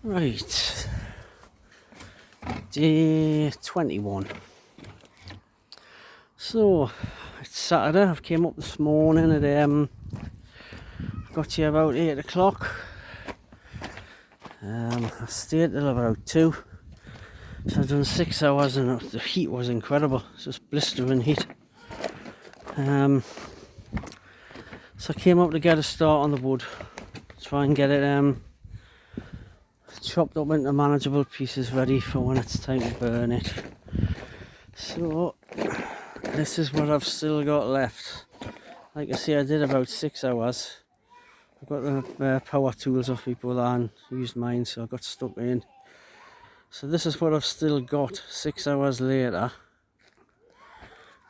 Right, day 21. So it's Saturday. I've came up this morning at got here about 8 o'clock. I stayed till about 2, so I've done 6 hours and the heat was incredible. It's just blistering heat. So I came up to get a start on the wood, try and get it chopped up into manageable pieces, ready for when it's time to burn it. So this is what I've still got left. Like I say, I did about 6 hours. I've got the power tools off people and used mine, so I got stuck in. So this is what I've still got 6 hours later.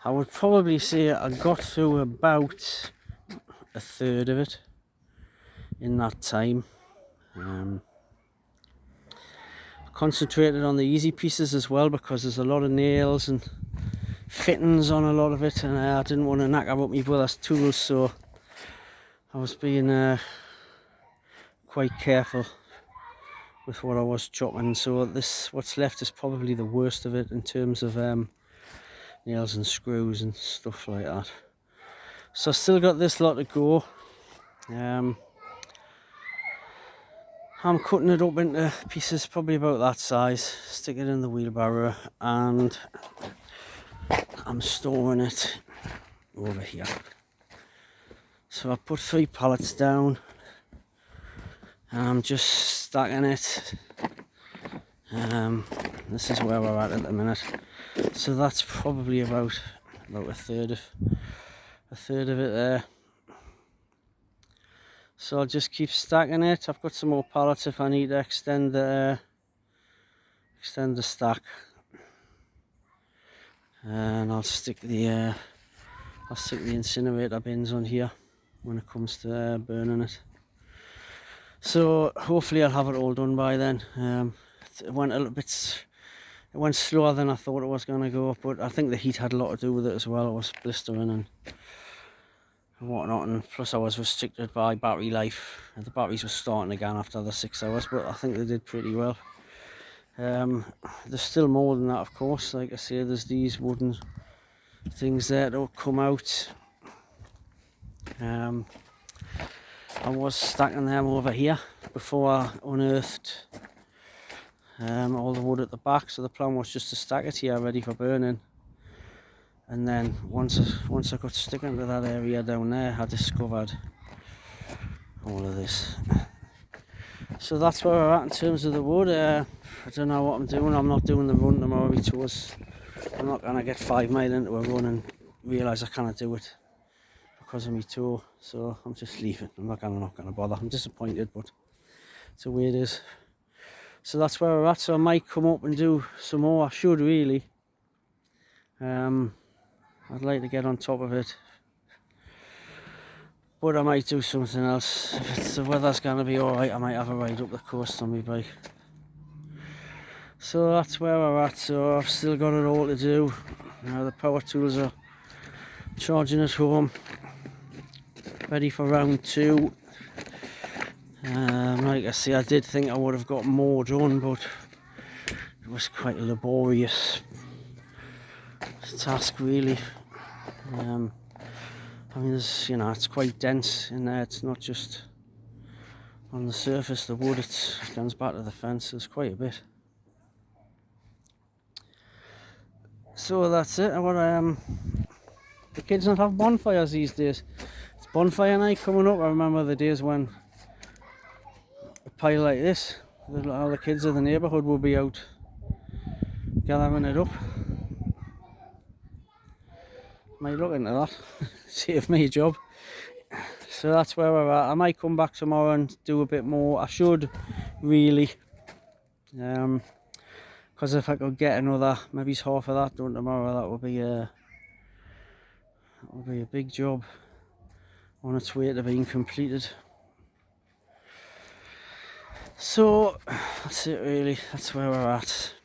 I would probably say I got through about a third of it in that time. Concentrated on the easy pieces as well, because there's a lot of nails and fittings on a lot of it, and I didn't want to knack up my brother's tools, so I was being quite careful with what I was chopping. So this, what's left, is probably the worst of it in terms of nails and screws and stuff like that. So I still got this lot to go. I'm cutting it up into pieces probably about that size, stick it in the wheelbarrow, and I'm storing it over here. So I put 3 pallets down and I'm just stacking it. This is where we're at the minute. So that's probably about a third of it there. So I'll just keep stacking it. I've got some more pallets if I need to extend the stack, and I'll stick the incinerator bins on here when it comes to burning it. So hopefully I'll have it all done by then. It went slower than I thought it was going to go, but I think the heat had a lot to do with it as well. It was blistering and whatnot, and plus I was restricted by battery life. The batteries were starting again after the 6 hours, but I think they did pretty well. There's still more than that, of course. Like I say, there's these wooden things there that will come out. I was stacking them over here before I unearthed all the wood at the back, so the plan was just to stack it here ready for burning. And then once I got sticking to that area down there, I discovered all of this. So that's where we're at in terms of the wood. I don't know what I'm doing. I'm not doing the run tomorrow because I'm not going to get 5 mile into a run and realise I can't do it because of my toe. So I'm just leaving. I'm not going to bother. I'm disappointed, but it's the way it is. So that's where we're at. So I might come up and do some more. I should really. I'd like to get on top of it, but I might do something else. If the weather's going to be alright, I might have a ride up the coast on my bike. So that's where we're at. So I've still got it all to do. The power tools are charging at home, ready for round 2. Like I say, I did think I would have got more done, but it was quite a laborious task really. I mean, there's, it's quite dense in there. It's not just on the surface, the wood, it comes back to the fence. There's quite a bit. So that's it. The kids don't have bonfires these days. It's bonfire night coming up. I remember the days when a pile like this, all the kids of the neighbourhood will be out gathering it up. Might look into that. Save me a job. So that's where we're at. I might come back tomorrow and do a bit more. I should really, because if I could get another, maybe half of that done tomorrow, that would be a big job on its way to being completed. So that's it really. That's where we're at.